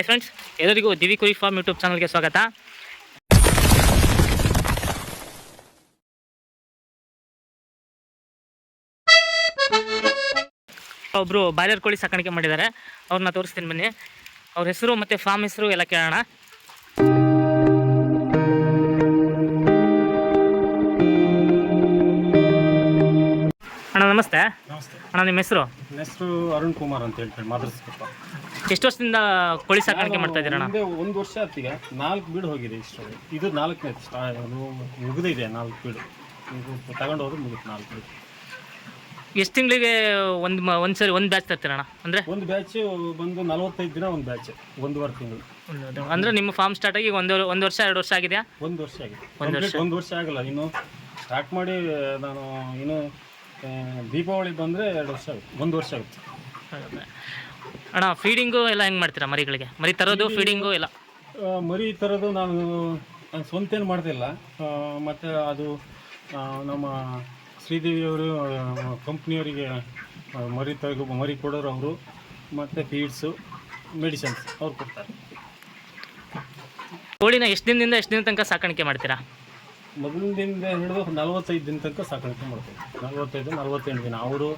Hi friends, ಎಲ್ಲರಿಗೂ ದಿವಿ ಕುರಿ form YouTube ಚಾನಲ್ಗೆ ಸ್ವಾಗತ. ಒಬ್ಬರು ಬಾಯ್ಲರ್ ಕೋಳಿ ಸಾಕಾಣಿಕೆ ಮಾಡಿದ್ದಾರೆ, ಅವ್ರನ್ನ ತೋರಿಸ್ತೀನಿ ಬನ್ನಿ. ಅವ್ರ ಹೆಸರು ಮತ್ತು ಫಾರ್ಮ್ ಹೆಸರು ಎಲ್ಲ ಕೇಳೋಣ. ಅಣ್ಣ ನಮಸ್ತೆ. ನಮಸ್ತೆ ಅಣ್ಣ, ನಿಮ್ಮ ಹೆಸರು? ನನ್ನ ಹೆಸರು ಅರುಣ್ ಕುಮಾರ್ ಅಂತ ಹೇಳ್ತಾರೆ, ಮಾದರ್ಸ್ಕೊಪ್ಪ. ಎಷ್ಟು ವರ್ಷದಿಂದ ಕೋಳಿ ಸಾಕಾಣಿಕೆ ಮಾಡ್ತಾ ಇದ್ದೀರಾ ಅಣ್ಣ? ಒಂದು ವರ್ಷ ಆತೀಗ 4 ಬೀಡು ಹೋಗಿದೆ. ಇಷ್ಟು ಇದು 4ನೇ ಮುಗಿದಿದೆ. 4 ಬೀಡು ತಗೊಂಡು ಹೋದ್ರೆ ಮುಗಿತು. 4 ಬೀಡು. ಎಷ್ಟು ತಿಂಗಳಿಗೆ ಒಂದು ಬ್ಯಾಚ್ ತರ್ತೀರಣ್ಣ? ಅಂದರೆ ಒಂದು ಬ್ಯಾಚ್ ಬಂದು 45 ದಿನ, ಒಂದು ಬ್ಯಾಚ್ 1.5 ತಿಂಗಳು. ಅಂದರೆ ನಿಮ್ಮ ಫಾರ್ಮ್ ಸ್ಟಾರ್ಟ್ ಆಗಿ ಒಂದು ವರ್ಷ 2 ವರ್ಷ ಆಗಿದೆಯಾ? 1 ವರ್ಷ ಆಗಿದೆ. 1 ವರ್ಷ ಆಗಲ್ಲ, ಇನ್ನು ಸ್ಟಾರ್ಟ್ ಮಾಡಿ ನಾನು ಇನ್ನು ದೀಪಾವಳಿ ಬಂದರೆ 2 ವರ್ಷ ಆಗುತ್ತೆ. 1 ವರ್ಷ ಆಗುತ್ತೆ ಅಣ್ಣ. ಫೀಡಿಂಗು ಎಲ್ಲ ಹೆಂಗೆ ಮಾಡ್ತೀರಾ ಮರಿಗಳಿಗೆ? ಮರಿ ತರೋದು, ಫೀಡಿಂಗು ಎಲ್ಲ? ಮರಿ ತರೋದು ನಾನು ಸ್ವಂತ ಏನು ಮಾಡ್ತಿಲ್ಲ. ಮತ್ತು ಅದು ನಮ್ಮ ಶ್ರೀದೇವಿಯವರು ಕಂಪ್ನಿಯವರಿಗೆ ಮರಿ ಕೊಡೋರು ಅವರು, ಮತ್ತು ಫೀಡ್ಸು, ಮೆಡಿಸಿನ್ಸ್ ಅವ್ರು ಕೊಡ್ತಾರೆ. ಕೋಳಿನ ಎಷ್ಟು ದಿನದಿಂದ ಎಷ್ಟು ದಿನ ತನಕ ಸಾಕಾಣಿಕೆ ಮಾಡ್ತೀರಾ? ಮೊದಲಿನ ದಿನದಿಂದ ಹಿಡಿದು 45 ದಿನ ತನಕ ಸಾಕಾಣಿಕೆ ಮಾಡ್ತೀವಿ. 45-48 ದಿನ ಅವರು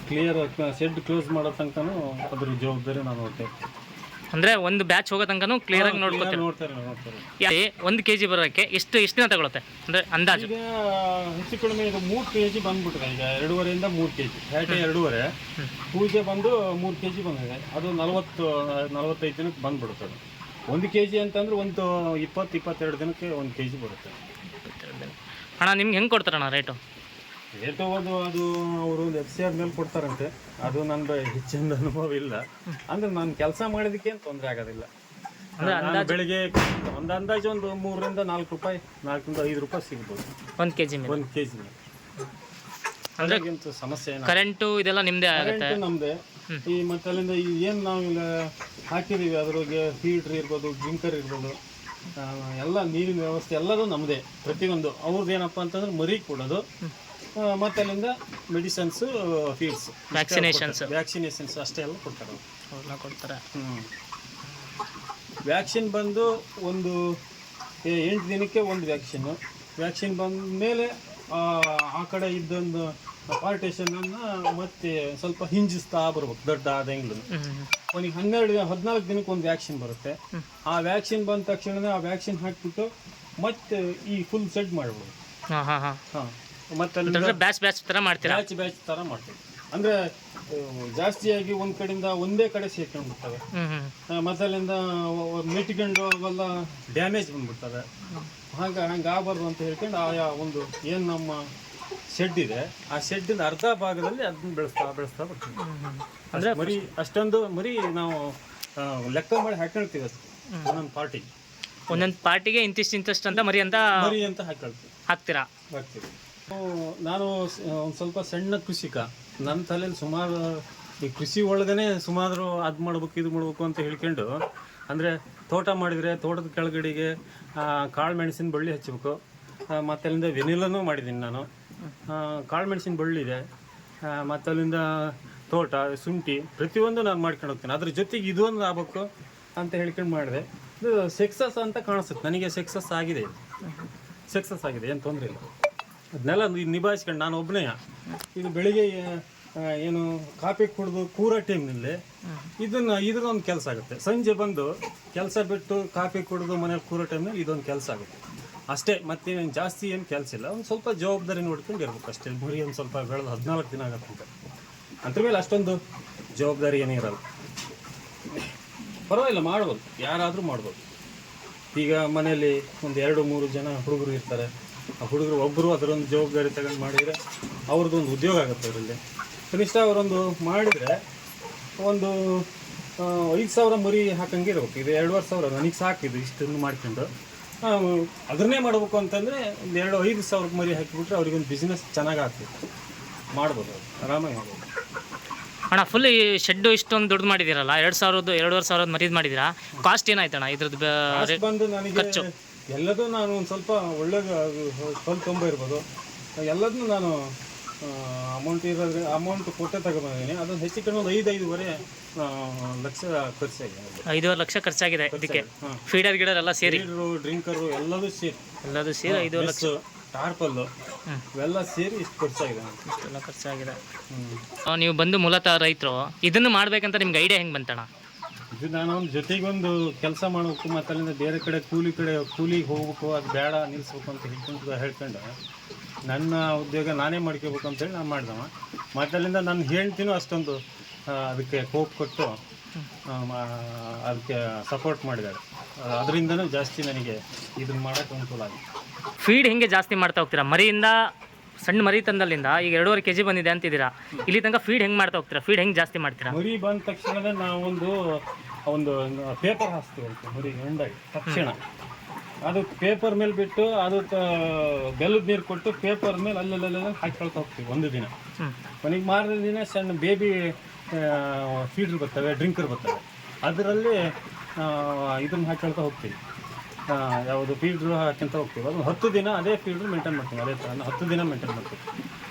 ಕ್ಲಿಯರ್ ಶೆಡ್ ಕ್ಲೋಸ್ ಮಾಡೋ ತನಕನೂ ಅದ್ರ ಜವಾಬ್ದಾರಿ ನಾನು ನೋಡ್ತೇವೆ. ಅಂದರೆ ಒಂದು ಬ್ಯಾಚ್ ಹೋಗೋ ತನಕ ಕ್ಲಿಯರಾಗಿ ನೋಡ್ತಾರೆ. ಒಂದು ಕೆ ಜಿ ಬರೋಕ್ಕೆ ಎಷ್ಟು ದಿನ ತಗೊಳುತ್ತೆ ಅಂದರೆ ಅಂದಾಜು? ಈಗ ಹೆಚ್ಚು ಕಡಿಮೆ ಇದು 3 kg ಬಂದ್ಬಿಟ್ಟಿದೆ. ಈಗ 2.5ರಿಂದ 3 kg. ಹ್ಯಾಟೆ 2.5, ಪೂಜೆ ಬಂದು 3 kg ಬಂದಿದೆ. ಅದು 40-45 ದಿನಕ್ಕೆ ಬಂದ್ಬಿಡುತ್ತೆ. 1 kg ಅಂತಂದ್ರೆ ಒಂದು 20-22 ದಿನಕ್ಕೆ 1 kg ಬರುತ್ತೆ. ಅಣ್ಣ, ನಿಮ್ಗೆ ಹೆಂಗೆ ಕೊಡ್ತಾರಣ್ಣ ರೇಟು? ರೇಟು ಅದು ಅವರು ಒಂದು FCR ಮೇಲೆ ಕೊಡ್ತಾರಂತೆ. ಅದು ನನ್ನ ಹೆಚ್ಚಿನ ಅನುಭವ ಇಲ್ಲ. ಅಂದ್ರೆ ನಾನು ಕೆಲಸ ಮಾಡೋದಕ್ಕೆ ಏನು ತೊಂದರೆ ಆಗೋದಿಲ್ಲ. ಅಂದರೆ ಬೆಳಿಗ್ಗೆ ಒಂದು ಅಂದಾಜು ಒಂದು 3ರಿಂದ 4 ರೂಪಾಯಿ, 4ರಿಂದ 5 ರೂಪಾಯಿ ಸಿಗ್ಬೋದು 1 kg ಮೇಲೆ. 1 kg ಮೇಲೆ ಅಂದರೆ ಸಮಸ್ಯೆ ಏನು? ಕರೆಂಟು ಇದೆಲ್ಲ ನಿಮ್ಮದೇ ಆಗುತ್ತೆ? ನಮ್ಮದೇ. ಈ ಮತ್ತೆ ಅಲ್ಲಿಂದ ಏನು ನಾವು ಇಲ್ಲ ಹಾಕಿದ್ದೀವಿ, ಅದ್ರಿಗೆ ಫೀಡ್ರ್ ಇರ್ಬೋದು, ಡ್ರಿಂಕರ್ ಇರ್ಬೋದು, ಎಲ್ಲ ನೀರಿನ ವ್ಯವಸ್ಥೆ ಎಲ್ಲದೂ ನಮ್ಮದೇ. ಪ್ರತಿಯೊಂದು ಅವ್ರದ್ದು ಏನಪ್ಪ ಅಂತಂದ್ರೆ ಮರಿ ಕೊಡೋದು, ಮತ್ತು ಅಲ್ಲಿಂದ ಮೆಡಿಸಿನ್ಸು, ಫೀಡ್ಸ್, ವ್ಯಾಕ್ಸಿನೇಷನ್ಸ್ ಅಷ್ಟೇ ಎಲ್ಲ ಕೊಡ್ತಾರೆ. ವ್ಯಾಕ್ಸಿನ್ ಬಂದು ಒಂದು 8 ದಿನಕ್ಕೆ ಒಂದು ವ್ಯಾಕ್ಸಿನ್ ಬಂದ ಮೇಲೆ ಆ ಕಡೆ ಇದ್ದೊಂದು ಪಾರ್ಟೇಷನನ್ನು ಮತ್ತೆ ಸ್ವಲ್ಪ ಹಿಂಜಿಸ್ತಾ ಬರ್ಬೇಕು. ದೊಡ್ಡ ಆದಂಗ್ಲೂ ಅವನಿಗೆ 14 ದಿನಕ್ಕೆ ಒಂದು ವ್ಯಾಕ್ಸಿನ್ ಬರುತ್ತೆ. ಆ ವ್ಯಾಕ್ಸಿನ್ ಬಂದ ತಕ್ಷಣ ಆ ವ್ಯಾಕ್ಸಿನ್ ಹಾಕಿಬಿಟ್ಟು ಮತ್ತೆ ಈ ಫುಲ್ ಸೆಡ್ ಮಾಡ್ಬೋದು. ಮತ್ತೆ ಬ್ಯಾಚ್ ಥರ ಮಾಡ್ತೀರಾ? ಬ್ಯಾಚ್ ಥರ ಮಾಡ್ತೀವಿ. ಅಂದರೆ ಜಾಸ್ತಿಯಾಗಿ ಒಂದು ಕಡೆಯಿಂದ ಒಂದೇ ಕಡೆ ಸೇರ್ಕೊಂಡ್ಬಿಡ್ತವೆ. ಮತ್ತೆ ಅಲ್ಲಿಂದ ಮೆಟ್ಕೊಂಡು ಅವೆಲ್ಲ ಡ್ಯಾಮೇಜ್ ಬಂದ್ಬಿಡ್ತವೆ. ಹಂಗೆ ಆಗಬಾರ್ದು ಅಂತ ಹೇಳ್ಕೊಂಡು ಆಯಾ ಒಂದು ಏನು ನಮ್ಮ ಶೆಡ್ ಇದೆ, ಆ ಶೆಡ್ಡಿನ ಅರ್ಧ ಭಾಗದಲ್ಲಿ ಅದನ್ನ ಬೆಳೆಸ್ತಾ ಬರ್ತೀವಿ. ಅಂದರೆ ಮರಿ ಅಷ್ಟೊಂದು ಮರಿ ನಾವು ಲೆಕ್ಕ ಮಾಡಿ ಹಾಕೊಳ್ತೀವಿ. ಅದು ಒಂದೊಂದು ಪಾರ್ಟಿಗೆ ಇಂತಿಷ್ಟು ಅಂತ ಮರಿ ಅಂತ ಹಾಕ್ತೀವಿ. ನಾನು ಒಂದು ಸ್ವಲ್ಪ ಸಣ್ಣ ಕೃಷಿಕ. ನನ್ನ ತಲೆಯಲ್ಲಿ ಸುಮಾರು ಈ ಕೃಷಿ ಒಳಗನೆ ಸುಮಾರು ಅದು ಮಾಡ್ಬೇಕು ಇದು ಮಾಡ್ಬೇಕು ಅಂತ ಹೇಳ್ಕೊಂಡು, ಅಂದರೆ ತೋಟ ಮಾಡಿದರೆ ತೋಟದ ಕೆಳಗಡೆಗೆ ಕಾಳು ಮೆಣಸಿನ ಬಳ್ಳಿ ಹಚ್ಚಬೇಕು. ಮತ್ತು ಅಲ್ಲಿಂದ ವೆನಿಲನೂ ಮಾಡಿದ್ದೀನಿ ನಾನು. ಕಾಳು ಮೆಣಸಿನ ಬಳ್ಳಿ ಇದೆ, ಮತ್ತು ಅಲ್ಲಿಂದ ತೋಟ, ಶುಂಠಿ, ಪ್ರತಿಯೊಂದು ನಾನು ಮಾಡ್ಕೊಂಡು ಹೋಗ್ತೀನಿ. ಅದ್ರ ಜೊತೆಗೆ ಇದೊಂದು ಆಗ್ಬೇಕು ಅಂತ ಹೇಳ್ಕೊಂಡು ಮಾಡಿದೆ. ಇದು ಸಕ್ಸಸ್ ಅಂತ ಕಾಣಿಸುತ್ತೆ ನನಗೆ. ಸಕ್ಸಸ್ ಆಗಿದೆ, ಏನು ತೊಂದರೆ ಇಲ್ಲ. ಅದನ್ನೆಲ್ಲ ನಿಭಾಯಿಸ್ಕೊಂಡು ನಾನು ಒಬ್ಬನೇ. ಇದು ಬೆಳಿಗ್ಗೆ ಏನು ಕಾಫಿ ಕುಡಿದು ಕೂರೋ ಟೈಮ್ನಲ್ಲಿ ಇದೊಂದು ಕೆಲಸ ಆಗುತ್ತೆ. ಸಂಜೆ ಬಂದು ಕೆಲಸ ಬಿಟ್ಟು ಕಾಫಿ ಕುಡಿದು ಮನೇಲಿ ಕೂರೋ ಟೈಮ್ನಲ್ಲಿ ಇದೊಂದು ಕೆಲಸ ಆಗುತ್ತೆ ಅಷ್ಟೇ. ಮತ್ತೇನು ಜಾಸ್ತಿ ಏನು ಕೆಲಸ ಇಲ್ಲ. ಒಂದು ಸ್ವಲ್ಪ ಜವಾಬ್ದಾರಿ ನೋಡ್ಕೊಂಡು ಇರ್ಬೇಕು ಅಷ್ಟೇ. ಮರಿ ಒಂದು ಸ್ವಲ್ಪ ಬೆಳೆದು 14 ದಿನ ಆಗತ್ತೆ ಅಂದ್ರ ಮೇಲೆ ಅಷ್ಟೊಂದು ಜವಾಬ್ದಾರಿ ಏನೂ ಇರಲ್ಲ. ಪರವಾಗಿಲ್ಲ, ಮಾಡ್ಬೋದು, ಯಾರಾದರೂ ಮಾಡ್ಬೋದು. ಈಗ ಮನೆಯಲ್ಲಿ ಒಂದು 2-3 ಜನ ಹುಡುಗರು ಇರ್ತಾರೆ. ಆ ಹುಡುಗರು ಒಬ್ಬರು ಅದರೊಂದು ಜವಾಬ್ದಾರಿ ತಗೊಂಡು ಮಾಡಿದರೆ ಅವ್ರದ್ದೊಂದು ಉದ್ಯೋಗ ಆಗುತ್ತೆ. ಅವರಲ್ಲಿ ಕನಿಷ್ಠ ಅವರೊಂದು ಮಾಡಿದರೆ ಒಂದು 5,000 ಮರಿ ಹಾಕಂಗೆ ಇರಬೇಕು. ಇದು 2,500 ನನಗೆ ಸಾಕಿದು ಇಷ್ಟನ್ನು ಮಾಡ್ಕೊಂಡು. ಅದನ್ನೇ ಮಾಡಬೇಕು ಅಂತಂದರೆ 2-5,000 ಮರಿ ಹಾಕಿಬಿಟ್ರೆ ಅವ್ರಿಗೊಂದು ಬಿಸ್ನೆಸ್ ಚೆನ್ನಾಗಿ ಆಗ್ತದೆ. ಮಾಡ್ಬೋದು, ಆರಾಮಾಗಿ ಮಾಡ್ಬೋದು. ಅಣ್ಣ, ಫುಲ್ ಈ ಶೆಡ್ಡು ಇಷ್ಟೊಂದು ದೊಡ್ಡದು ಮಾಡಿದ್ದೀರಲ್ಲ, 2,000-2,500 ಮರಿದು ಮಾಡಿದ್ದೀರಾ. ಕಾಸ್ಟ್ ಏನಾಯ್ತಣ್ಣ ಇದ್ರದ್ದು? ಬಂದು ನನಗೆ ಎಲ್ಲದೂ ನಾನು ಒಂದು ಸ್ವಲ್ಪ ಒಳ್ಳೆ ಸ್ವಲ್ಪ ತುಂಬ ಇರ್ಬೋದು. ಎಲ್ಲದನ್ನೂ ನಾನು ಅಮೌಂಟ್ ಕೊಟ್ಟೆ ತಗೊಂಡಿದ್ದೀನಿ. ಅದನ್ನು ಹೆಚ್ಚು ಕಡಿಮೆ ಒಂದು 5-5.5 ಲಕ್ಷ ಖರ್ಚಾಗಿದೆ. 5.5 ಲಕ್ಷ ಖರ್ಚಾಗಿದೆ ಇದಕ್ಕೆ. ಹಾಂ, ಫೀಡರ್ ಗಿಡರ್ ಎಲ್ಲ ಸೇರಿ ಡ್ರಿಂಕರು ಎಲ್ಲದೂ ಸೇರಿ 5 ಲಕ್ಷ. ಟಾರ್ಪಲ್ಲು ಇವೆಲ್ಲ ಸೇರಿ ಇಷ್ಟು ಖರ್ಚಾಗಿದೆ. ಇಷ್ಟೆಲ್ಲ ಖರ್ಚಾಗಿದೆ. ನೀವು ಬಂದು ಮೂಲತಃ ರೈತರು, ಇದನ್ನು ಮಾಡ್ಬೇಕಂತ ನಿಮ್ಗೆ ಐಡಿಯಾ ಹೆಂಗೆ ಬಂತಣ್ಣ? ಇದು ನಾನು ಅವ್ನ ಜೊತೆಗೊಂದು ಕೆಲಸ ಮಾಡಬೇಕು, ಮತ್ತು ಅಲ್ಲಿಂದ ಬೇರೆ ಕಡೆ ಕೂಲಿಗೆ ಹೋಗ್ಬೇಕು, ಅದು ಬೇಡ ನಿಲ್ಲಿಸ್ಬೇಕು ಅಂತ ಹೇಳ್ಕೊಂಡು ನನ್ನ ಉದ್ಯೋಗ ನಾನೇ ಮಾಡ್ಕೋಬೇಕು ಅಂತೇಳಿ ನಾನು ಮಾಡಿದವ. ಮತ್ತು ಅಲ್ಲಿಂದ ನನ್ನ ಹೆಂಡ್ತಿನೂ ಅಷ್ಟೊಂದು ಅದಕ್ಕೆ ಕೋಪ್ ಕೊಟ್ಟು ಅದಕ್ಕೆ ಸಪೋರ್ಟ್ ಮಾಡಿದ್ದಾರೆ. ಅದರಿಂದನೂ ಜಾಸ್ತಿ ನನಗೆ ಇದನ್ನು ಮಾಡೋಕ್ಕೆ ಅನುಕೂಲ ಆಗಿದೆ. ಫೀಡ್ ಹೆಂಗೆ ಜಾಸ್ತಿ ಮಾಡ್ತಾ ಹೋಗ್ತೀರಾ? ಮರಿಯಿಂದ ಸಣ್ಣ ಮರಿ ತಂದಲ್ಲಿಂದ ಈಗ 2.5 kg ಬಂದಿದೆ ಅಂತಿದ್ದೀರಾ, ಇಲ್ಲಿ ತನಕ ಫೀಡ್ ಹೆಂಗೆ ಮಾಡ್ತಾ ಹೋಗ್ತೀರಾ? ಫೀಡ್ ಹೆಂಗೆ ಜಾಸ್ತಿ ಮಾಡ್ತೀರಾ? ಮರಿ ಬಂದ ತಕ್ಷಣ ನಾವು ಒಂದು ಪೇಪರ್ ಹಾಕ್ತೀವಿ ಅಂತ ಮರಿ ಎಂಡಾಗಿ ತಕ್ಷಣ. ಅದು ಪೇಪರ್ ಮೇಲೆ ಬಿಟ್ಟು ಅದು ಬೆಲ್ಲದ ನೀರು ಕೊಟ್ಟು ಪೇಪರ್ ಮೇಲೆ ಅಲ್ಲೆಲ್ಲ ಹಾಕ್ಕೊಳ್ತಾ ಹೋಗ್ತೀವಿ ಒಂದು ದಿನ. ಕೊನೆಗೆ ಮಾರನೇ ದಿನ ಸಣ್ಣ ಬೇಬಿ ಫೀಡ್ರ್ ಬರ್ತವೆ, ಡ್ರಿಂಕರ್ ಬರ್ತವೆ, ಅದರಲ್ಲಿ ಇದನ್ನು ಹಾಕ್ಕೊಳ್ತಾ ಹೋಗ್ತೀವಿ. ಯಾವುದು ಫೀಡ್ರು ಹಾಕ್ಕೊಂತ ಹೋಗ್ತೀವಿ. ಅದು 10 ದಿನ ಅದೇ ಫೀಡ್ರು ಮೇಂಟೈನ್ ಮಾಡ್ತೀವಿ. ಅದೇ ಥರ 10 ದಿನ ಮೇಂಟೈನ್ ಮಾಡ್ತೀವಿ.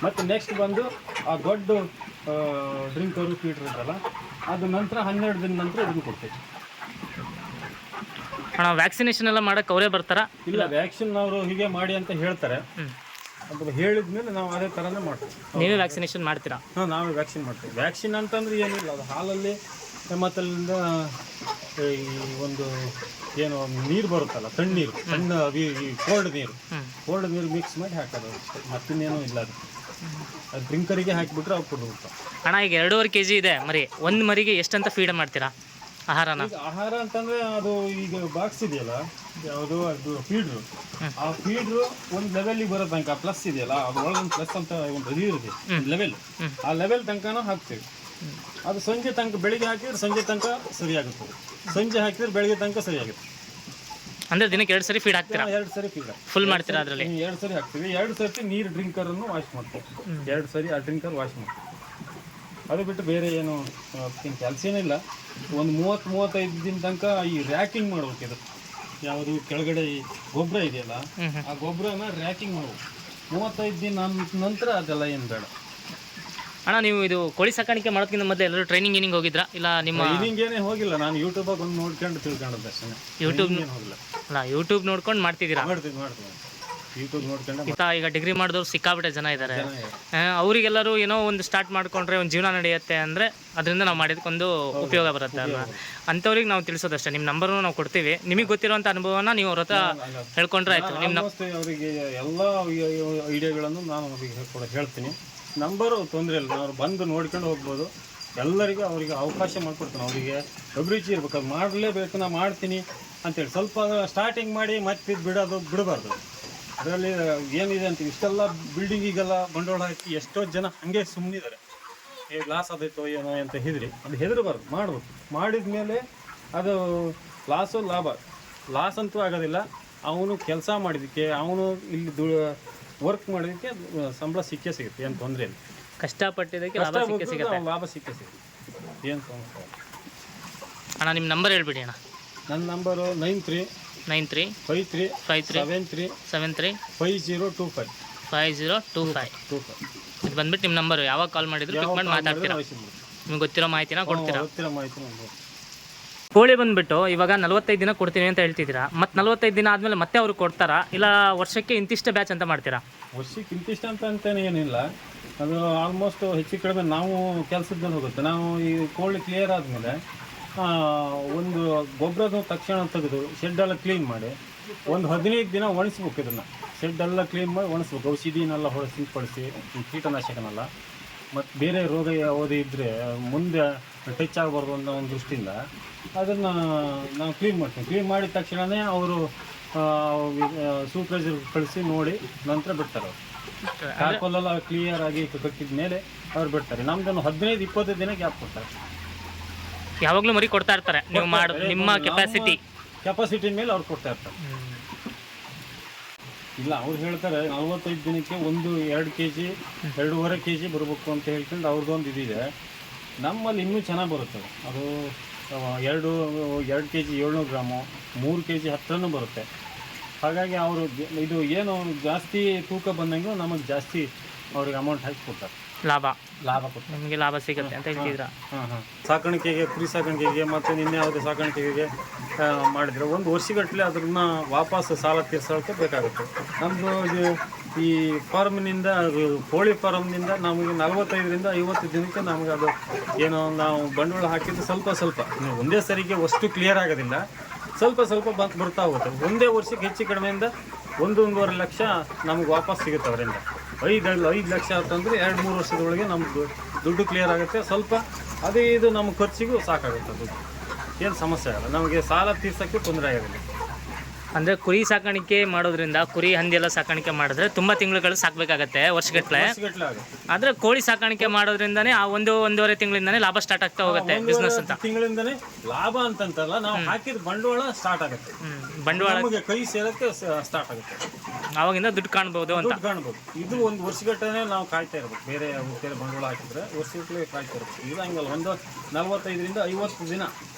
ಮತ್ತು ನೆಕ್ಸ್ಟ್ ಬಂದು ಆ ದೊಡ್ಡ ಡ್ರಿಂಕರು ಫೀಡ್ರ್ ಇರಲ್ಲ, ಅದು ನಂತರ 12 ದಿನ ನಂತರ ಇದನ್ನು ಕೊಡ್ತೀವಿ. ಅಣ್ಣ, ವ್ಯಾಕ್ಸಿನೇಷನ್ ಎಲ್ಲ ಮಾಡೋಕ್ಕೆ ಅವರೇ ಬರ್ತಾರಾ? ಇಲ್ಲ, ವ್ಯಾಕ್ಸಿನ್ ಅವರು ಹೀಗೆ ಮಾಡಿ ಅಂತ ಹೇಳ್ತಾರೆ. ಅದು ಹೇಳಿದ ಮೇಲೆ ನಾವು ಅದೇ ಥರನೇ ಮಾಡ್ತೀವಿ. ನೀವೇ ವ್ಯಾಕ್ಸಿನೇಷನ್ ಮಾಡ್ತೀರಾ? ಹಾಂ, ನಾವೇ ವ್ಯಾಕ್ಸಿನ್ ಮಾಡ್ತೀವಿ. ವ್ಯಾಕ್ಸಿನ್ ಅಂತಂದ್ರೆ ಏನಿಲ್ಲ, ಅದು ಹಾಲಲ್ಲಿ ಮತ್ತು ಅಲ್ಲಿಂದ ಈ ಒಂದು ಏನು ನೀರು ಬರುತ್ತಲ್ಲ, ತಣ್ಣೀರು, ಸಣ್ಣ ಈ ಕೋಲ್ಡ್ ನೀರು ಮಿಕ್ಸ್ ಮಾಡಿ ಹಾಕೋದು, ಮತ್ತಿನ್ನೇನೂ ಇಲ್ಲ. ಅದು ಡ್ರಿಂಕರಿಗೆ ಹಾಕಿಬಿಟ್ರೆ ಅವ್ರು ಕೊಡ್ಬೇಕು. ಅಣ್ಣ, ಈಗ 2.5 kg ಇದೆ ಮರಿ, ಒಂದು ಮರಿಗೆ ಎಷ್ಟಂತ ಫೀಡ್ ಮಾಡ್ತೀರಾ ಆಹಾರನ? ಆಹಾರ ಅಂತಂದರೆ ಅದು ಈಗ ಬಾಕ್ಸ್ ಇದೆಯಲ್ಲ, ಯಾವುದು ಅದು ಫೀಡ್ರು, ಆ ಫೀಡ್ರು ಒಂದು ಲೆವೆಲ್ಗೆ ಬರೋ ತನಕ ಪ್ಲಸ್ ಇದೆಯಲ್ಲ, ಅದು ಒಳಗೊಂದು ಪ್ಲಸ್ ಅಂತ ಒಂದು ಇದು ಇರುತ್ತೆ ಲೆವೆಲ್, ಆ ಲೆವೆಲ್ ತನಕನೂ ಹಾಕ್ತೀವಿ. ಅದು ಸಂಜೆ ತನಕ, ಬೆಳಿಗ್ಗೆ ಹಾಕಿದ್ರೆ ಸಂಜೆ ತನಕ ಸರಿಯಾಗುತ್ತೆ, ಸಂಜೆ ಹಾಕಿದ್ರೆ ಬೆಳಿಗ್ಗೆ ತನಕ ಸರಿಯಾಗುತ್ತೆ. ಅಂದರೆ ದಿನಕ್ಕೆ 2 ಸರಿ ಫೀಡ್ ಹಾಕ್ತೀರಾ? 2 ಸರಿ ಫೀಡ್ ಫುಲ್ ಮಾಡ್ತೀರಾ? ಅದರಲ್ಲಿ 2 ಸರಿ ಹಾಕ್ತೀವಿ. 2 ಸರ್ತಿ ನೀರು ಡ್ರಿಂಕರನ್ನು ವಾಶ್ ಮಾಡ್ತೀವಿ. 2 ಸರಿ ಆ ಡ್ರಿಂಕರ್ ವಾಶ್ ಮಾಡ್ತೀವಿ. ಅದು ಬಿಟ್ಟು ಬೇರೆ ಏನು ಕೆಲಸ ಏನಿಲ್ಲ. ಒಂದು 30-35 ದಿನ ತನಕ ಈ ರ್ಯಾಕಿಂಗ್ ಮಾಡ್ಬೇಕು. ಇದು ಯಾವುದು ಕೆಳಗಡೆ ಈ ಗೊಬ್ಬರ ಇದೆಯಲ್ಲ, ಆ ಗೊಬ್ಬರನ ರ್ಯಾಕಿಂಗ್ ಮಾಡ್ಬೇಕು. 35 ದಿನ ನಂತರ ಅದೆಲ್ಲ ಏನು ಬೇಡ. ಅಣ್ಣ, ನೀವು ಇದು ಕೋಳಿ ಸಾಕಾಣಿಕೆ ಮಾಡೋದಕ್ಕಿಂತ ಮೊದಲು ಎಲ್ಲರೂ ಟ್ರೈನಿಂಗ್ ಹೋಗಿದ್ರಾ? ಇಲ್ಲ ನಿಮ್ಮ ಟ್ರೈನಿಂಗ್ ಏನೇ ಹೋಗಿಲ್ಲ, ನಾನು ಯೂಟ್ಯೂಬಾಗ ಒಂದು ನೋಡ್ಕೊಂಡು ತಿಳ್ಕೊಂಡದ್ದು ಅಷ್ಟೇ. ಯೂಟ್ಯೂಬ್ ಹೋಗಿಲ್ಲ. ಅಲ್ಲ, ಯೂಟ್ಯೂಬ್ ನೋಡ್ಕೊಂಡು ಮಾಡ್ತಿದ್ದೀರಾ? ಮಾಡ್ತೀವಿ ಯೂಟ್ಯೂಬ್ ನೋಡ್ಕೊಂಡು. ಈಗ ಡಿಗ್ರಿ ಮಾಡಿದವ್ರು ಸಿಕ್ಕಾಬಿಟ್ಟೆ ಜನ ಇದ್ದಾರೆ. ಅವರಿಗೆಲ್ಲರೂ ಏನೋ ಒಂದು ಸ್ಟಾರ್ಟ್ ಮಾಡ್ಕೊಂಡ್ರೆ ಒಂದು ಜೀವನ ನಡೆಯುತ್ತೆ ಅಂದರೆ ಅದರಿಂದ ನಾವು ಮಾಡಿದಕ್ಕೊಂದು ಉಪಯೋಗ ಬರುತ್ತೆ ಅಲ್ವಾ? ಅಂಥವ್ರಿಗೆ ನಾವು ತಿಳಿಸೋದಷ್ಟೇ. ನಿಮ್ಮ ನಂಬರ್ನು ನಾವು ಕೊಡ್ತೀವಿ. ನಿಮಗೆ ಗೊತ್ತಿರೋಂಥ ಅನುಭವನ ನೀವು ಅವ್ರ ಹತ್ರ ಹೇಳ್ಕೊಂಡ್ರೆ ಆಯಿತು. ಅವರಿಗೆ ಎಲ್ಲ ಐಡಿಯಾಗಳನ್ನು ನಾನು ಅವರಿಗೆ ಹೇಳ್ತೀನಿ. ನಂಬರು ತೊಂದರೆ ಇಲ್ಲ, ಅವ್ರು ಬಂದು ನೋಡ್ಕೊಂಡು ಹೋಗ್ಬೋದು. ಎಲ್ಲರಿಗೂ ಅವರಿಗೆ ಅವಕಾಶ ಮಾಡಿಕೊಡ್ತೀನಿ. ಅವರಿಗೆ ಅಭಿರುಚಿ ಇರ್ಬೇಕು, ಅದು ಮಾಡಲೇಬೇಕು, ನಾನು ಮಾಡ್ತೀನಿ ಅಂತೇಳಿ ಸ್ವಲ್ಪ ಸ್ಟಾರ್ಟಿಂಗ್ ಮಾಡಿ ಮತ್ತೆ ಬಿಡಬಾರ್ದು. ಅದರಲ್ಲಿ ಏನಿದೆ ಅಂತ ಇಷ್ಟೆಲ್ಲ ಬಿಲ್ಡಿಂಗಿಗೆಲ್ಲ ಬಂಡವಾಳ ಹಾಕಿ ಎಷ್ಟೋ ಜನ ಹಾಗೆ ಸುಮ್ಮನಿದ್ದಾರೆ. ಲಾಸ್ ಆದೈತೋ ಏನೋ ಅಂತ ಅದು ಹೆದರಬಾರ್ದು, ಮಾಡ್ಬೇಕು. ಮಾಡಿದ ಮೇಲೆ ಅದು ಲಾಸ್ ಅಂತೂ ಆಗೋದಿಲ್ಲ. ಅವನು ಕೆಲಸ ಮಾಡಿದ್ದಕ್ಕೆ, ಅವನು ಇಲ್ಲಿ ವರ್ಕ್ ಮಾಡೋದಕ್ಕೆ ಸಂಬಳ ಸಿಗುತ್ತೆ, ಏನು ತೊಂದರೆ ಇಲ್ಲ. ಕಷ್ಟಪಟ್ಟಿದ್ದಕ್ಕೆ ಲಾಭ ಸಿಕ್ಕೇ ಸಿಗುತ್ತೆ, ಏನು ಸಮಸ್ಯೆ ಇಲ್ಲ. ಅಣ್ಣ, ನಿಮ್ಮ ನಂಬರ್ ಹೇಳ್ಬಿಡಿ ಅಣ್ಣ. ನನ್ನ ನಂಬರು 9353535025 ಇದು ಬಂದ್ಬಿಟ್ಟು ನಿಮ್ಮ ನಂಬರು. ಯಾವಾಗ ಕಾಲ್ ಮಾಡಿದ್ರು ಪಿಕ್ ಮಾಡಿ ಮಾತಾಡ್ತೀರಾ? ನಿಮ್ಗೆ ಗೊತ್ತಿರೋ ಮಾಹಿತಿನ ಕೊಡ್ತೀರಾ? ಕೋಳಿ ಬಂದುಬಿಟ್ಟು ಇವಾಗ 45 ದಿನ ಕೊಡ್ತೀನಿ ಅಂತ ಹೇಳ್ತಿದ್ದೀರಾ. ಮತ್ತು 45 ದಿನ ಆದಮೇಲೆ ಮತ್ತೆ ಅವ್ರಿಗೆ ಕೊಡ್ತಾರಾ? ಇಲ್ಲ ವರ್ಷಕ್ಕೆ ಇಂತಿಷ್ಟು ಬ್ಯಾಚ್ ಅಂತ ಮಾಡ್ತೀರಾ? ವರ್ಷಕ್ಕೆ ಇಂತಿಷ್ಟು ಅಂತಲೇ ಏನಿಲ್ಲ. ಅದು ಆಲ್ಮೋಸ್ಟ್ ಹೆಚ್ಚು ಕಡಿಮೆ ನಾವು ಕೆಲಸದ ಮೇಲೆ ಹೋಗುತ್ತೆ. ನಾವು ಈ ಕೋಳಿ ಕ್ಲಿಯರ್ ಆದಮೇಲೆ ಒಂದು ಗೊಬ್ಬರದ ತಕ್ಷಣ ತೆಗೆದು ಶೆಡ್ಡೆಲ್ಲ ಕ್ಲೀನ್ ಮಾಡಿ ಒಂದು 15 ದಿನ ಒಣಸ್ಬೇಕು. ಇದನ್ನು ಶೆಡ್ಡೆಲ್ಲ ಕ್ಲೀನ್ ಮಾಡಿ ಒಣಸ್ಬೇಕು. ಔಷಧಿನೆಲ್ಲ ಸಿಂಪಡಿಸಿ, ಕೀಟನಾಶಕನೆಲ್ಲ. ಮತ್ತು ಬೇರೆ ರೋಗ ಯಾವುದೇ ಇದ್ದರೆ ಮುಂದೆ ಟಚ್ ಆಗಬಾರ್ದು ಅನ್ನೋ ಒಂದು ದೃಷ್ಟಿಯಿಂದ ಅದನ್ನು ನಾವು ಕ್ಲೀನ್ ಮಾಡ್ತೀವಿ. ಕ್ಲೀನ್ ಮಾಡಿದ ತಕ್ಷಣವೇ ಅವರು ಸೂಪರ್ವೈಸರ್ ಕಳಿಸಿ ನೋಡಿ ನಂತರ ಬಿಡ್ತಾರೆ. ಅವರು ಕಾಲ್ಕೊಲ್ಲೆಲ್ಲ ಕ್ಲಿಯರ್ ಆಗಿ ಕಟ್ಟಿದ ಮೇಲೆ ಅವ್ರು ಬಿಡ್ತಾರೆ. ನಮ್ದೊಂದು 15-20 ದಿನ ಗ್ಯಾಪ್ ಕೊಡ್ತಾರೆ. ಯಾವಾಗಲೂ ಮರಿ ಕೊಡ್ತಾ ಇರ್ತಾರೆ. ನೀವು ನಿಮ್ಮ ಕೆಪಾಸಿಟಿ ಮೇಲೆ ಅವ್ರು ಕೊಡ್ತಾ ಇರ್ತಾರೆ. ಇಲ್ಲ, ಅವ್ರು ಹೇಳ್ತಾರೆ 45 ದಿನಕ್ಕೆ 1-2 kg 2.5 kg ಬರಬೇಕು ಅಂತ ಹೇಳ್ಕೊಂಡು ಅವ್ರದ್ದೊಂದು ಇದಿದೆ. ನಮ್ಮಲ್ಲಿ ಇನ್ನೂ ಚೆನ್ನಾಗಿ ಬರುತ್ತೆ. ಅದು 2 kg 700 ಗ್ರಾಮು, 3 kg ಹತ್ರನೂ ಬರುತ್ತೆ. ಹಾಗಾಗಿ ಅವರು ಇದು ಏನು ಜಾಸ್ತಿ ತೂಕ ಬಂದಂಗೆ ನಮಗೆ ಜಾಸ್ತಿ ಅವ್ರಿಗೆ ಅಮೌಂಟ್ ಹಾಕಿ ಕೊಡ್ತಾರೆ, ಲಾಭ ಕೊಡ್ತಾರೆ. ನಿಮಗೆ ಲಾಭ ಸಿಗುತ್ತೆ ಅಂತ ಹೇಳ್ತಿದ್ರ. ಸಾಕಾಣಿಕೆಗೆ ಕುರಿ ಸಾಕಾಣಿಕೆಗೆ ಮತ್ತು ಇನ್ಯಾವುದೇ ಸಾಕಾಣಿಕೆಗೆ ಮಾಡಿದರೆ ಒಂದು ವರ್ಷಗಟ್ಟಲೆ ಅದನ್ನ ವಾಪಸ್ ಸಾಲ ತೀರ್ಸೋಕ್ಕೆ ಬೇಕಾಗುತ್ತೆ. ನಮ್ಮದು ಈ ಫಾರ್ಮ್ನಿಂದ ಕೋಳಿ ಫಾರ್ಮ್ನಿಂದ ನಮಗೆ 45ರಿಂದ 50 ದಿನಕ್ಕೆ ನಮಗೆ ಅದು ಏನೋ ನಾವು ಬಂಡವಾಳ ಹಾಕಿದ್ದು ಸ್ವಲ್ಪ ಒಂದೇ ಸರಿಗೆ ಅಷ್ಟು ಕ್ಲಿಯರ್ ಆಗೋದಿಲ್ಲ, ಸ್ವಲ್ಪ ಬರ್ತಾ ಹೋಗುತ್ತೆ. ಒಂದೇ ವರ್ಷಕ್ಕೆ ಹೆಚ್ಚು ಕಡಿಮೆಯಿಂದ 1-1.5 ಲಕ್ಷ ನಮಗೆ ವಾಪಸ್ ಸಿಗುತ್ತೆ ಅವರಿಂದ. 5 ಲಕ್ಷ ಅಂತಂದರೆ 2-3 ವರ್ಷದೊಳಗೆ ನಮ್ಗೆ ದುಡ್ಡು ಕ್ಲಿಯರ್ ಆಗುತ್ತೆ. ಸ್ವಲ್ಪ ಅದೇ ಇದು ನಮ್ಮ ಖರ್ಚಿಗೂ ಸಾಕಾಗುತ್ತೆ. ದುಡ್ಡು ಏನು ಸಮಸ್ಯೆ ಆಗಲ್ಲ, ನಮಗೆ ಸಾಲ ತೀರ್ಸೋಕ್ಕೆ ತೊಂದರೆ ಆಗೋದಿಲ್ಲ. ಅಂದರೆ ಕುರಿ ಸಾಕಾಣಿಕೆ ಮಾಡೋದ್ರಿಂದ, ಕುರಿ ಹಂದಿ ಎಲ್ಲ ಸಾಕಾಣಿಕೆ ಮಾಡಿದ್ರೆ ತುಂಬ ತಿಂಗಳುಗಳು ಸಾಕಬೇಕಾಗತ್ತೆ, ವರ್ಷಗಟ್ಟಲೆ ಆಗುತ್ತೆ. ಆದರೆ ಕೋಳಿ ಸಾಕಾಣಿಕೆ ಮಾಡೋದ್ರಿಂದನೇ ಆ 1-1.5 ತಿಂಗಳಿಂದನೇ ಲಾಭ ಸ್ಟಾರ್ಟ್ ಆಗ್ತಾ ಹೋಗುತ್ತೆ ಬಿಸ್ನೆಸ್ ಅಂತ. ತಿಂಗಳಿಂದನೇ ಲಾಭ ಅಂತಂತಲ್ಲ, ನಾವು ಹಾಕಿದ ಬಂಡವಾಳ ಸ್ಟಾರ್ಟ್ ಆಗುತ್ತೆ, ಬಂಡವಾಳ ನಮಗೆ ಕೈ ಸೇರಕ್ಕೆ ಸ್ಟಾರ್ಟ್ ಆಗುತ್ತೆ. ಆವಾಗಿಂದ ದುಡ್ಡು ಕಾಣ್ಬೋದು ಅಂತ. ದುಡ್ಡು ಕಾಣ್ಬೋದು. ಇದು ಒಂದು ವರ್ಷಗಟ್ಟಲೆ ನಾವು ಕಾಯ್ತಾ ಇರ್ಬೇಕು. ಬೇರೆ ಬಂಡವಾಳ ಹಾಕಿದ್ರೆ ವರ್ಷಗಟ್ಟಲೆ ಕಾಯ್ತಾ ಇರ್ಬೇಕು. ಇದು ಹಂಗಲ್ಲ, ಒಂದು 45ರಿಂದ 50 ದಿನ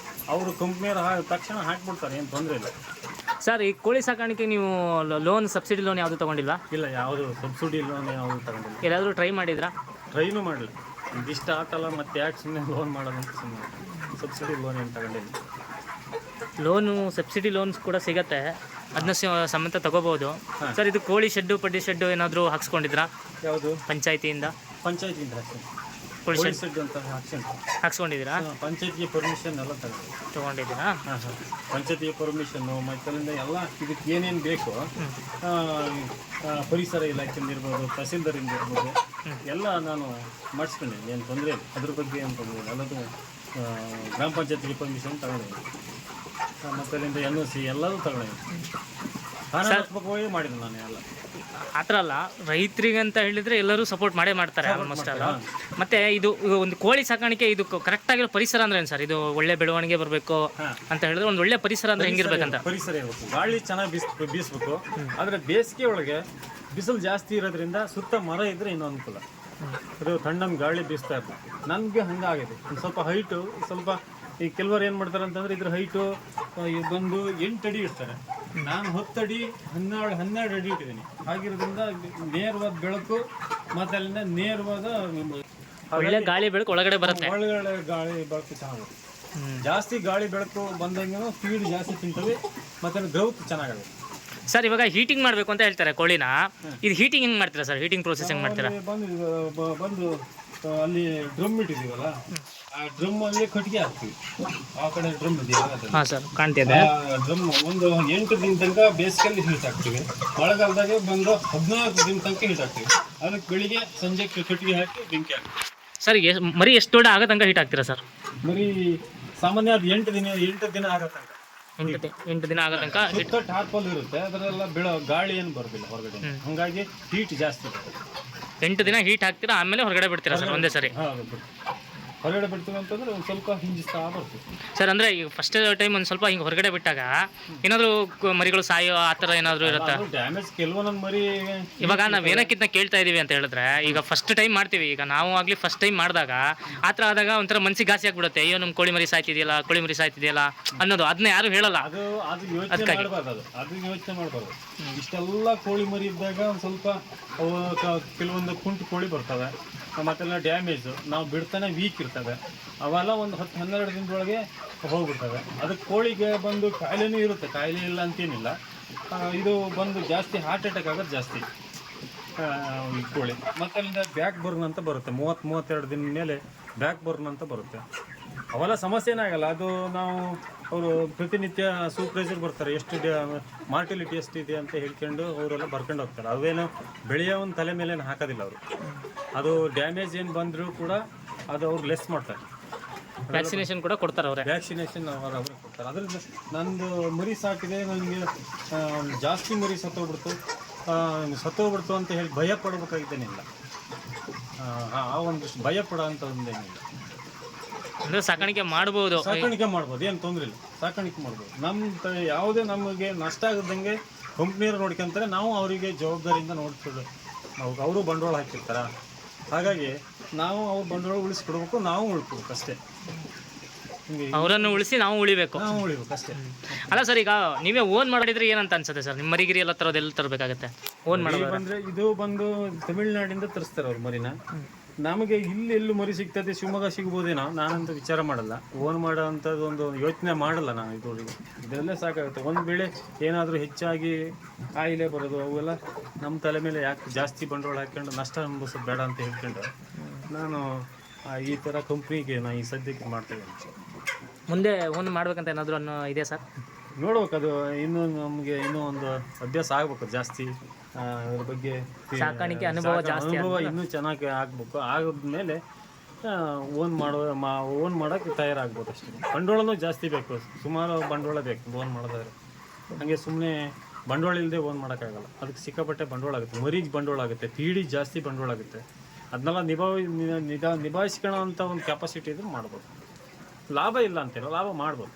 ಅವರು ಕಂಪ್ನಿಯವ್ರು ತಕ್ಷಣ ಹಾಕಿಬಿಡ್ತಾರೆ, ಏನು ತೊಂದರೆ ಇಲ್ಲ. ಸರ್, ಈ ಕೋಳಿ ಸಾಕಾಣಿಕೆ ನೀವು ಲೋನ್, ಸಬ್ಸಿಡಿ ಲೋನ್ ಯಾವುದು ತೊಗೊಂಡಿಲ್ವಾ? ಇಲ್ಲ, ಯಾವುದು ಸಬ್ಸಿಡಿ ಲೋನ್ ಯಾವುದು ತಗೊಂಡಿಲ್ಲ. ಎಲ್ಲಾದರೂ ಟ್ರೈ ಮಾಡಿದ್ರಾ? ಟ್ರೈನೂ ಮಾಡಲಿಲ್ಲ. ಇದಿಷ್ಟ ಆತಲ್ಲ, ಮತ್ತೆ ಯಾಕೆ ಸುಮ್ಮನೆ ಲೋನ್ ಮಾಡೋದಂತ ಸುಮ್ಮನೆ ಸಬ್ಸಿಡಿ ಲೋನ್ ಏನು ತಗೊಂಡಿಲ್ಲ. ಲೋನು, ಸಬ್ಸಿಡಿ ಲೋನ್ಸ್ ಕೂಡ ಸಿಗತ್ತೆ, ಅದನ್ನ ಸಮೇತ ತಗೋಬಹುದು. ಸರ್, ಇದು ಕೋಳಿ ಶೆಡ್ಡು, ಪಡ್ಡಿ ಶೆಡ್ಡು ಏನಾದರೂ ಹಾಕ್ಸ್ಕೊಂಡಿದ್ರಾ? ಯಾವುದು? ಪಂಚಾಯತಿಯಿಂದ ಕೋಳಿ ಶೆಡ್ ಅಂತ ಹಾಕ್ಸ್ಕೊಂಡಿದ್ದೀರಾ? ಪಂಚಾಯತಿಗೆ ಪರ್ಮಿಷನ್ ಎಲ್ಲ ತೊಗೊಂಡಿದ್ದೀರಾ? ಪಂಚಾಯತಿಗೆ ಪರ್ಮಿಷನ್ನು ಮತ್ತು ಎಲ್ಲ ಇದಕ್ಕೆ ಏನೇನು ಬೇಕು, ಪರಿಸರ ಇಲಾಖೆಯಿಂದ ಇರ್ಬೋದು, ತಹಸೀಲ್ದಾರಿಂದ ಇರ್ಬೋದು, ಎಲ್ಲ ನಾನು ಮಾಡಿಸ್ಕೊಂಡಿದ್ದೀನಿ. ಏನು ತೊಂದರೆ ಇಲ್ಲ, ಅದ್ರ ಬಗ್ಗೆ ಏನು ತೊಂದರೆ ಇಲ್ಲ. ಎಲ್ಲದು ಗ್ರಾಮ ಪಂಚಾಯತಿಗೆ ಪರ್ಮಿಷನ್ ತಗೊಂಡಿದ್ದೀನಿ, ಮತ್ತು ಅಲ್ಲಿಂದ NOC ಎಲ್ಲದೂ ತಗೊಂಡಿದ್ದೀನಿ. ಕಾನೂನಾತ್ಮಕವಾಗಿ ಮಾಡಿದ್ದೀನಿ ನಾನು ಎಲ್ಲ. ಆ ಥರ ಅಲ್ಲ, ರೈತರಿಗೆ ಅಂತ ಹೇಳಿದರೆ ಎಲ್ಲರೂ ಸಪೋರ್ಟ್ ಮಾಡೇ ಮಾಡ್ತಾರೆ ಆಲ್ಮೋಸ್ಟ್ ಅಲ್ಲ. ಮತ್ತು ಇದು ಒಂದು ಕೋಳಿ ಸಾಕಾಣಿಕೆ, ಇದು ಕರೆಕ್ಟಾಗಿರೋ ಪರಿಸರ ಅಂದ್ರೆ ಏನು ಸರ್? ಇದು ಒಳ್ಳೆ ಬೆಳವಣಿಗೆ ಬರಬೇಕು ಅಂತ ಹೇಳಿದ್ರೆ ಒಂದು ಒಳ್ಳೆ ಪರಿಸರ ಅಂದರೆ ಹೆಂಗಿರ್ಬೇಕಂತ? ಪರಿಸರ ಇರಬೇಕು, ಗಾಳಿ ಚೆನ್ನಾಗಿ ಬೀಸಬೇಕು. ಆದರೆ ಬೇಸಿಗೆ ಒಳಗೆ ಬಿಸಿಲು ಜಾಸ್ತಿ ಇರೋದ್ರಿಂದ ಸುತ್ತ ಮರ ಇದ್ದರೆ ಇನ್ನೂ ಅನುಕೂಲ. ಅದು ತಣ್ಣನ ಗಾಳಿ ಬೀಸ್ತಾ ಇರ್ಬೇಕು. ನನಗೆ ಹಂಗಾಗಿದೆ. ಒಂದು ಸ್ವಲ್ಪ ಹೈಟು, ಸ್ವಲ್ಪ ಈ ಕೆಲವರು ಏನು ಮಾಡ್ತಾರೆ ಅಂತಂದರೆ ಇದ್ರ ಹೈಟು ಬಂದು 8 ಅಡಿ ಇಡ್ತಾರೆ. ನಾನು 10 ಅಡಿ 12 ಅಡಿ ಇಟ್ಟಿದ್ದೀನಿ. ಆಗಿರೋದ್ರಿಂದ ನೇರವಾದ ಬೆಳಕು ಮತ್ತು ಅಲ್ಲಿಂದ ನೇರವಾದ ಒಳ್ಳೆ ಗಾಳಿ ಬೆಳಕು ಒಳಗಡೆ ಬರುತ್ತೆ. ಒಳಗಡೆ ಗಾಳಿ ಬೆಳಕು ಚೆನ್ನಾಗುತ್ತೆ. ಜಾಸ್ತಿ ಗಾಳಿ ಬೆಳಕು ಬಂದಂಗೆ ಫೀಡ್ ಜಾಸ್ತಿ ತಿಂತವೆ ಮತ್ತು ಗ್ರೌತ್ ಚೆನ್ನಾಗುತ್ತೆ. ಸರ್, ಇವಾಗ ಹೀಟಿಂಗ್ ಮಾಡಬೇಕು ಅಂತ ಹೇಳ್ತಾರೆ ಕೋಳಿನ. ಇದು ಹೀಟಿಂಗ್ ಹೆಂಗೆ ಮಾಡ್ತೀರಾ ಸರ್? ಹೀಟಿಂಗ್ ಪ್ರೋಸೆಸ್ ಹೆಂಗೆ ಮಾಡ್ತೀರಾ? ಬಂದು ಅಲ್ಲಿ ಡ್ರಮ್ ಇಟ್ಟಿದ್ದೀವಲ್ಲ, ಆ ಡ್ರಮ್ ಅಲ್ಲಿ ಕಟ್ಟಿಗೆ ಹಾಕ್ತೀವಿ. ಆ ಕಡೆ ಡ್ರಮ್ ಇದೆಯಲ್ಲ, ಹಾಂ ಸರ್, ಕಾಣ್ತಿದೆ. ಡ್ರಮ್ ಒಂದು 8 ದಿನ ತನಕ ಬೇಸಿಗೆಯಲ್ಲಿ ಹೀಟ್ ಹಾಕ್ತೀವಿ. ಮಳೆಗಾಲದಾಗೆ ಬಂದು 14 ದಿನ ತನಕ ಹೀಟ್ ಹಾಕ್ತೀವಿ. ಅದಕ್ಕೆ ಬೆಳಿಗ್ಗೆ ಸಂಜೆ ಕಟ್ಟಿಗೆ ಹಾಕಿ ಬೆಂಕಿ ಹಾಕ್ತೀವಿ. ಸರ್, ಮರಿ ಎಷ್ಟು ದೊಡ್ಡ ಆಗೋ ತನಕ ಹೀಟ್ ಹಾಕ್ತೀರಾ ಸರ್? ಮರಿ ಸಾಮಾನ್ಯ ಅದು 8 ದಿನ ಆಗೋ ತನಕ. 8 ದಿನ ಆಗೋ ತನಕ ಸುತ್ತ ಟಾರ್ಪಲ್ ಇರುತ್ತೆ, ಅದರೆಲ್ಲ ಗಾಳಿ ಏನು ಬರೋದಿಲ್ಲ ಹೊರಗಡೆ, ಹಂಗಾಗಿ ಹೀಟ್ ಜಾಸ್ತಿ ಬರುತ್ತೆ. 8 ದಿನ ಹೀಟ್ ಹಾಕ್ತೀರಾ, ಆಮೇಲೆ ಹೊರಗಡೆ ಬಿಡ್ತೀರಾ ಸರ್ ಒಂದೇ ಸರಿ? ಹೊರಗಡೆ ಬಿಡ್ತೀವಿ ಅಂತಂದ್ರೆ ಒಂದು ಸ್ವಲ್ಪ ಹಿಂಜಿಸ್ತಾ ಬರ್ತೀವಿ ಸರ್. ಅಂದರೆ ಈಗ ಫಸ್ಟ್ ಟೈಮ್ ಒಂದು ಸ್ವಲ್ಪ ಹಿಂಗೆ ಹೊರಗಡೆ ಬಿಟ್ಟಾಗ ಏನಾದರೂ ಮರಿಗಳು ಸಾಯೋ ಆ ಥರ ಏನಾದರೂ ಇರುತ್ತಾ? ಡ್ಯಾಮೇಜ್ ಕೆಲವೊಂದೊಂದು ಮರಿ. ಇವಾಗ ನಾವು ಏನಕ್ಕಿಂತ ಕೇಳ್ತಾ ಇದ್ದೀವಿ ಅಂತ ಹೇಳಿದ್ರೆ, ಈಗ ಫಸ್ಟ್ ಟೈಮ್ ಮಾಡ್ತೀವಿ, ಈಗ ನಾವು ಆಗಲಿ ಫಸ್ಟ್ ಟೈಮ್ ಮಾಡಿದಾಗ ಆ ಥರ ಆದಾಗ ಒಂಥರ ಮನಸ್ಸಿಗೆ ಘಾಸಿ ಆಗ್ಬಿಡುತ್ತೆ. ಅಯ್ಯೋ, ನಮ್ಮ ಕೋಳಿ ಮರಿ ಸಾಯ್ತಿದೆಯಲ್ಲ ಅನ್ನೋದು. ಅದನ್ನ ಯಾರು ಹೇಳಲ್ಲ. ಅದು ಯೋಚನೆ ಮಾಡಬಾರ್ದು. ಇಷ್ಟೆಲ್ಲ ಕೋಳಿ ಮರಿ ಇದ್ದಾಗ ಒಂದು ಸ್ವಲ್ಪ ಕೆಲವೊಂದು ಕುಂಟು ಕೋಳಿ ಬರ್ತವೆ, ಮತ್ತೆಲ್ಲ ಡ್ಯಾಮೇಜು ನಾವು ಬಿಡ್ತಾನೆ ವೀಕ್ ಇರ್ತವೆ. ಅವೆಲ್ಲ ಒಂದು 10-12 ದಿನದೊಳಗೆ ಹೋಗ್ಬಿಡ್ತವೆ. ಅದಕ್ಕೆ ಕೋಳಿಗೆ ಬಂದು ಕಾಯಿಲೆನೂ ಇರುತ್ತೆ, ಕಾಯಿಲೆ ಇಲ್ಲ ಅಂತೇನಿಲ್ಲ. ಇದು ಬಂದು ಜಾಸ್ತಿ ಹಾರ್ಟ್ ಅಟ್ಯಾಕ್ ಆಗೋದು ಜಾಸ್ತಿ ಈ ಕೋಳಿ. ಮತ್ತು ಅಲ್ಲಿಂದ ಬ್ಯಾಕ್ ಬರ್ನ್ ಅಂತ ಬರುತ್ತೆ, 30-32 ದಿನ ಮೇಲೆ ಬ್ಯಾಕ್ ಬರ್ನ್ ಅಂತ ಬರುತ್ತೆ. ಅವೆಲ್ಲ ಸಮಸ್ಯೆನೇ ಆಗಲ್ಲ. ಅದು ನಾವು ಅವರು ಪ್ರತಿನಿತ್ಯ ಸೂಪರ್ವೈಸರ್ ಬರ್ತಾರೆ, ಎಷ್ಟು ಮಾರ್ಟಿಲಿಟಿ ಎಷ್ಟಿದೆ ಅಂತ ಹೇಳ್ಕೊಂಡು ಅವರೆಲ್ಲ ಬರ್ಕೊಂಡು ಹೋಗ್ತಾರೆ. ಅವೇನು ಬೆಳೆಯೋ ಒಂದು ತಲೆ ಮೇಲೆ ಹಾಕೋದಿಲ್ಲ ಅವರು. ಅದು ಡ್ಯಾಮೇಜ್ ಏನು ಬಂದರೂ ಕೂಡ ಅದು ಅವ್ರು ಲೆಸ್ ಮಾಡ್ತಾರೆ. ವ್ಯಾಕ್ಸಿನೇಷನ್ ಕೂಡ ಕೊಡ್ತಾರೆ ಅವರೇ. ವ್ಯಾಕ್ಸಿನೇಷನ್ ಅವರೇ ಕೊಡ್ತಾರೆ. ಅದರಿಂದ ನಂದು ಮರಿ ಸಾಕಿದೆ, ನನಗೆ ಜಾಸ್ತಿ ಮರಿ ಸತ್ತೋಗ್ಬಿಡ್ತು ಅಂತ ಹೇಳಿ ಭಯ ಪಡಬೇಕಾಗಿದ್ದೇನಿಲ್ಲ. ಆ ಒಂದಷ್ಟು ಭಯ ಪಡೋ ಅಂತ ಒಂದೇನಿಲ್ಲ. ಅಂದರೆ ಸಾಕಾಣಿಕೆ ಮಾಡ್ಬೋದು, ಏನು ತೊಂದರೆ ಇಲ್ಲ. ಸಾಕಾಣಿಕೆ ಮಾಡ್ಬೋದು. ನಮ್ಮ ಯಾವುದೇ ನಮಗೆ ನಷ್ಟ ಆಗದಂಗೆ ಕಂಪ್ನಿಯವ್ರು ನೋಡ್ಕೊಂತಾರೆ. ನಾವು ಅವರಿಗೆ ಜವಾಬ್ದಾರಿಯಿಂದ ನೋಡ್ತೀವಿ. ಅವರು ಬಂಡವಾಳ ಹಾಕಿರ್ತಾರೆ, ಹಾಗಾಗಿ ನಾವು ಅವ್ರ ಬಂಡವಾಳ ಉಳಿಸ್ಕೊಡ್ಬೇಕು, ನಾವು ಉಳ್ಕೊಡ್ಬೇಕು ಅಷ್ಟೇ. ಅವರನ್ನು ಉಳಿಸಿ ನಾವು ಉಳಿಬೇಕು. ನಾವು ಉಳಿಬೇಕು ಅಷ್ಟೇ. ಅಲ್ಲ ಸರ್, ಈಗ ನೀವೇ ಓನ್ ಮಾಡಿದ್ರೆ ಏನಂತ ಅನ್ಸುತ್ತೆ ಸರ್? ನಿಮ್ಮ ಮರಿಗಿರಿ ಎಲ್ಲ ತರೋದೆಲ್ಲ ತರಬೇಕಾಗತ್ತೆ ಓನ್ ಮಾಡೋದು ಬಂದ್ರೆ ಇದು ಬಂದು ತಮಿಳ್ನಾಡಿಂದ ತರಿಸ್ತಾರೆ ಅವ್ರು ಮರಿನ. ನಮಗೆ ಇಲ್ಲಿ ಎಲ್ಲೂ ಮರಿ ಸಿಗ್ತದೆ, ಶಿವಮೊಗ್ಗ ಸಿಗ್ಬೋದೇನೋ, ನಾನಂತೂ ವಿಚಾರ ಮಾಡಲ್ಲ. ಓನ್ ಮಾಡೋ ಅಂಥದ್ದು ಒಂದು ಯೋಚನೆ ಮಾಡಲ್ಲ ನಾನು. ಇದರಲ್ಲೇ ಸಾಕಾಗುತ್ತೆ. ಒಂದು ವೇಳೆ ಏನಾದರೂ ಹೆಚ್ಚಾಗಿ ಕಾಯಿಲೆ ಬರೋದು ಅವೆಲ್ಲ ನಮ್ಮ ತಲೆ ಮೇಲೆ ಯಾಕೆ ಜಾಸ್ತಿ ಬಂಡವಾಳ ಹಾಕ್ಕೊಂಡು ನಷ್ಟ ಅನುಭವಿಸೋದು ಬೇಡ ಅಂತ ಹೇಳ್ಕೊಂಡು ನಾನು ಈ ಥರ ಕಂಪ್ನಿಗೆ ನಾನು ಈ ಸದ್ಯಕ್ಕೆ ಮಾಡ್ತೇವೆ. ಮುಂದೆ ಓನ್ ಮಾಡ್ಬೇಕಂತ ಏನಾದರೂ ಇದೆ ಸರ್? ನೋಡ್ಬೇಕು, ಅದು ಇನ್ನೂ ನಮಗೆ ಇನ್ನೂ ಒಂದು ಅಭ್ಯಾಸ ಆಗ್ಬೇಕು ಜಾಸ್ತಿ. ಅದ್ರ ಬಗ್ಗೆ ಸಾಕಾಣಿಕೆ ಅನುಭವ ಇನ್ನೂ ಚೆನ್ನಾಗಿ ಆಗ್ಬೇಕು. ಆದ್ಮೇಲೆ ಓನ್ ಮಾಡೋಕ್ಕೆ ತಯಾರಾಗ್ಬೋದು ಅಷ್ಟೇ. ಬಂಡವಾಳನೂ ಜಾಸ್ತಿ ಬೇಕು, ಸುಮಾರು ಬಂಡವಾಳ ಬೇಕು ಓನ್ ಮಾಡೋದಾದ್ರೆ. ಹಾಗೆ ಸುಮ್ಮನೆ ಬಂಡವಾಳ ಇಲ್ಲದೆ ಓನ್ ಮಾಡೋಕ್ಕಾಗಲ್ಲ. ಅದಕ್ಕೆ ಸಿಕ್ಕಾಪಟ್ಟೆ ಬಂಡವಾಳ ಆಗುತ್ತೆ. ಮರಿಗೆ ಬಂಡವಾಳ ಆಗುತ್ತೆ, ತೀಡಿ ಜಾಸ್ತಿ ಬಂಡವಾಳ ಆಗುತ್ತೆ. ಅದನ್ನೆಲ್ಲ ನಿಭಾಯಿಸ್ಕೊಳ್ಳೋ ಅಂಥ ಒಂದು ಕೆಪಾಸಿಟಿ ಇದ್ರೆ ಮಾಡ್ಬೋದು. ಲಾಭ ಇಲ್ಲ ಅಂತಿಲ್ಲ, ಲಾಭ ಮಾಡ್ಬೋದು,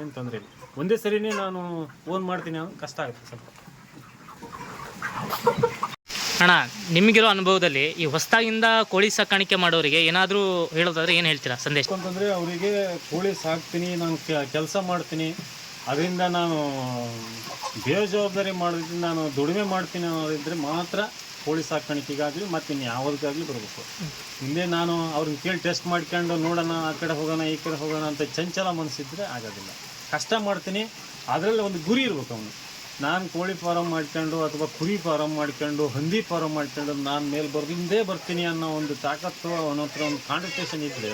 ಏನು ತೊಂದರೆ ಇಲ್ಲ. ಒಂದೇ ಸರಿನೇ ನಾನು ಓನ್ ಮಾಡ್ತೀನಿ ಅನ್ನೋದು ಕಷ್ಟ ಆಗುತ್ತೆ ಸ್ವಲ್ಪ. ಅಣ್ಣ, ನಿಮಗಿರೋ ಅನುಭವದಲ್ಲಿ ಈ ಹೊಸದಾಗಿಂದ ಕೋಳಿ ಸಾಕಾಣಿಕೆ ಮಾಡೋರಿಗೆ ಏನಾದರೂ ಹೇಳೋದಾದ್ರೆ ಏನು ಹೇಳ್ತೀರಾ ಸಂದೇಶ? ಅಂತಂದರೆ ಅವರಿಗೆ ಕೋಳಿ ಸಾಕ್ತೀನಿ, ನಾನು ಕೆಲಸ ಮಾಡ್ತೀನಿ, ಅದರಿಂದ ನಾನು ಬೇಜವಾಬ್ದಾರಿ ಮಾಡೋದ್ರಿಂದ ನಾನು ದುಡಿಮೆ ಮಾಡ್ತೀನಿ ಅನ್ನೋದಿದ್ರೆ ಮಾತ್ರ ಕೋಳಿ ಸಾಕಾಣಿಕೆಗಾಗಲಿ ಮತ್ತು ಇನ್ನು ಯಾವುದಕ್ಕಾಗಲಿ ಬರಬೇಕು. ಹಿಂದೆ ನಾನು ಅವ್ರನ್ನ ಕೇಳಿ ಟೆಸ್ಟ್ ಮಾಡ್ಕೊಂಡು ನೋಡೋಣ, ಆ ಕಡೆ ಹೋಗೋಣ ಈ ಕಡೆ ಹೋಗೋಣ ಅಂತ ಚಂಚಲ ಮನಸ್ಸಿದ್ರೆ ಆಗೋದಿಲ್ಲ. ಕಷ್ಟ ಮಾಡ್ತೀನಿ, ಅದರಲ್ಲಿ ಒಂದು ಗುರಿ ಇರಬೇಕು ಅವನು. ನಾನು ಕೋಳಿ ಫಾರಮ್ ಮಾಡ್ಕೊಂಡು ಅಥವಾ ಕುರಿ ಫಾರಮ್ ಮಾಡ್ಕೊಂಡು ಹಂದಿ ಫಾರಮ್ ಮಾಡ್ಕೊಂಡು ನಾನು ಮೇಲೆ ಹಿಂದೆ ಬರ್ತೀನಿ ಅನ್ನೋ ಒಂದು ತಾಕತ್ತು ಅವನ ಹತ್ರ ಒಂದು ಕಾನ್ಸಂಟ್ರೇಷನ್ ಇದ್ದರೆ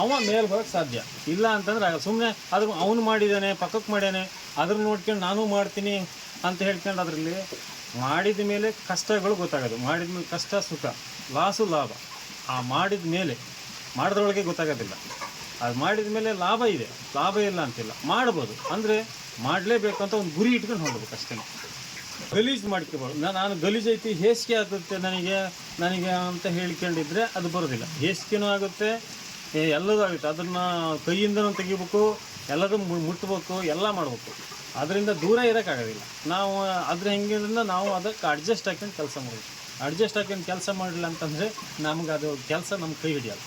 ಅವ ಮೇಲೆ ಬರೋಕ್ಕೆ ಸಾಧ್ಯ. ಇಲ್ಲ ಅಂತಂದ್ರೆ ಸುಮ್ಮನೆ ಅವನು ಮಾಡಿದ್ದಾನೆ, ಪಕ್ಕಕ್ಕೆ ಮಾಡ್ಯಾನೆ, ಅದ್ರ ನೋಡ್ಕೊಂಡು ನಾನು ಮಾಡ್ತೀನಿ ಅಂತ ಹೇಳ್ಕೊಂಡು ಅದರಲ್ಲಿ ಮಾಡಿದ ಮೇಲೆ ಕಷ್ಟಗಳು ಗೊತ್ತಾಗೋದು. ಮಾಡಿದ ಮೇಲೆ ಕಷ್ಟ ಸುಖ, ಲಾಸು ಲಾಭ. ಆ ಮಾಡಿದ ಮೇಲೆ ಮಾಡಿದ್ರೊಳಗೆ ಗೊತ್ತಾಗೋದಿಲ್ಲ. ಅದು ಮಾಡಿದ ಮೇಲೆ ಲಾಭ ಇದೆ, ಲಾಭ ಇಲ್ಲ ಅಂತಿಲ್ಲ, ಮಾಡ್ಬೋದು. ಅಂದರೆ ಮಾಡಲೇಬೇಕು ಅಂತ ಒಂದು ಗುರಿ ಇಟ್ಕೊಂಡು ಹೋಗ್ಬೇಕು ಅಷ್ಟೇ. ಗಲೀಜು ಮಾಡ್ಕೋಬಾರ್ದು. ನಾನು ಗಲೀಜು ಐತಿ, ಹೇಸಿಗೆ ಆಗುತ್ತೆ ನನಗೆ ಅಂತ ಹೇಳ್ಕೊಂಡಿದ್ರೆ ಅದು ಬರೋದಿಲ್ಲ. ಹೇಸಿಗೆನೂ ಆಗುತ್ತೆ, ಎಲ್ಲದೂ ಆಗುತ್ತೆ. ಅದನ್ನು ಕೈಯಿಂದನೂ ತೆಗಿಬೇಕು, ಎಲ್ಲದೂ ಮುಟ್ಬೇಕು, ಎಲ್ಲ ಮಾಡಬೇಕು. ಅದರಿಂದ ದೂರ ಇರೋಕ್ಕಾಗೋದಿಲ್ಲ. ನಾವು ಅದ್ರ ಹೆಂಗಿದ್ರಿಂದ ನಾವು ಅದಕ್ಕೆ ಅಡ್ಜಸ್ಟ್ ಹಾಕೊಂಡು ಕೆಲಸ ಮಾಡಬೇಕು. ಅಡ್ಜಸ್ಟ್ ಹಾಕೊಂಡು ಕೆಲಸ ಮಾಡಲಿಲ್ಲ ಅಂತಂದರೆ ನಮ್ಗೆ ಅದು ಕೆಲಸ ನಮ್ಮ ಕೈ ಹಿಡಿಯಲ್ಲ.